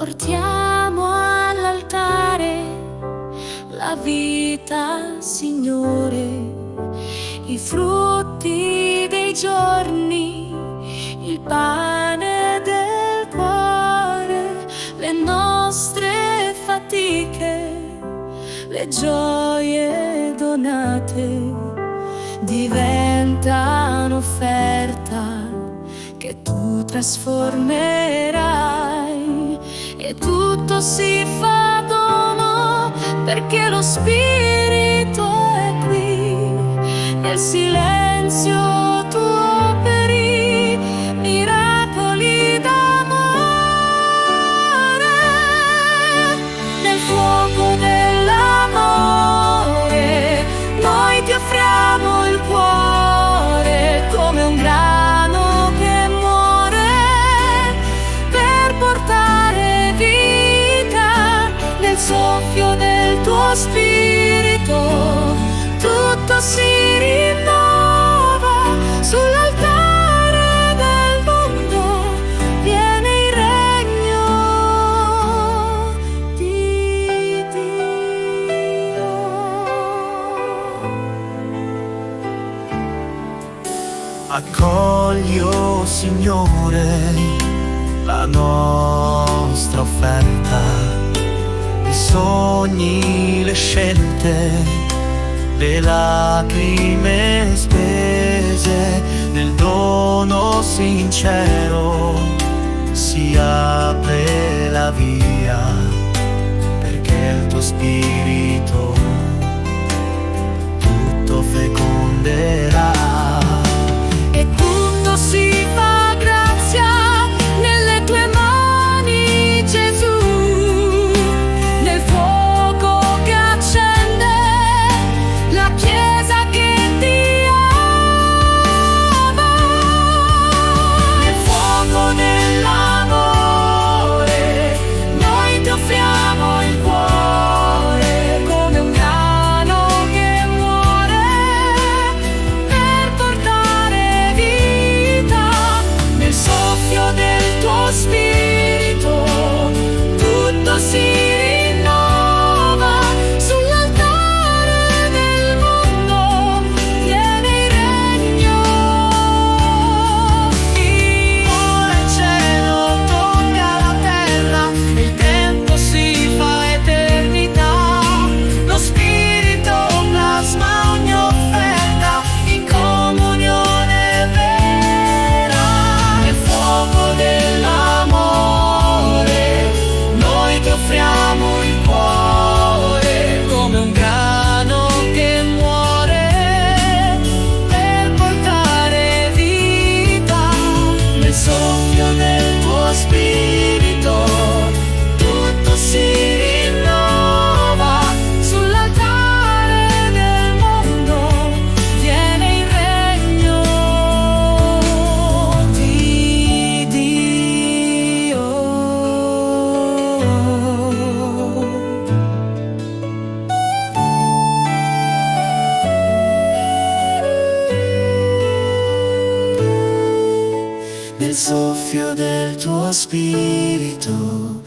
Portiamo all'altare la vita, Signore, i frutti dei giorni, il pane del cuore, le nostre fatiche, le gioie donate diventano offerta che tu trasformerai, e tutto si fa dono perché lo Spirito è qui. Nel silenzio tu operi miracoli d'amore, nel fuoco dell'amore noi ti offriamo il cuore come un grano che muore per portare vita. Nel soffio del tuo Spirito tutto si rinnova, sull'altare del mondo viene il regno di Dio. Accogli, oh Signore, la nostra offerta, i sogni, le scelte, le lacrime spese. Nel dono sincero si apre la via, perché il tuo Spirito tutto feconderà. E tutto si fa grazia nelle tue mani, Gesù, nel fuoco che accende la Chiesa che ti ama. Nel fuoco dell'amore noi ti offriamo il cuore come un grano che muore per portare vita. Nel soffio del tuo Spirito tutto si rinnova, sull'altare del mondo viene il regno. Ora il cielo tocca la terra, il tempo si fa eternità. Lo Spirito plasma ogni offerta in comunione vera. Nel fuoco dell'amore noi ti offriamo il cuore come un grano che muore per portare vita. Nel soffio del tuo Spirito tutto si rinnova, Sull'altare del mondo viene il regno di Dio. nel soffio del tuo Spirito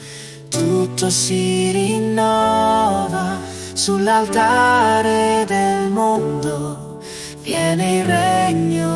tutto si rinnova, sull'altare del mondo viene il regno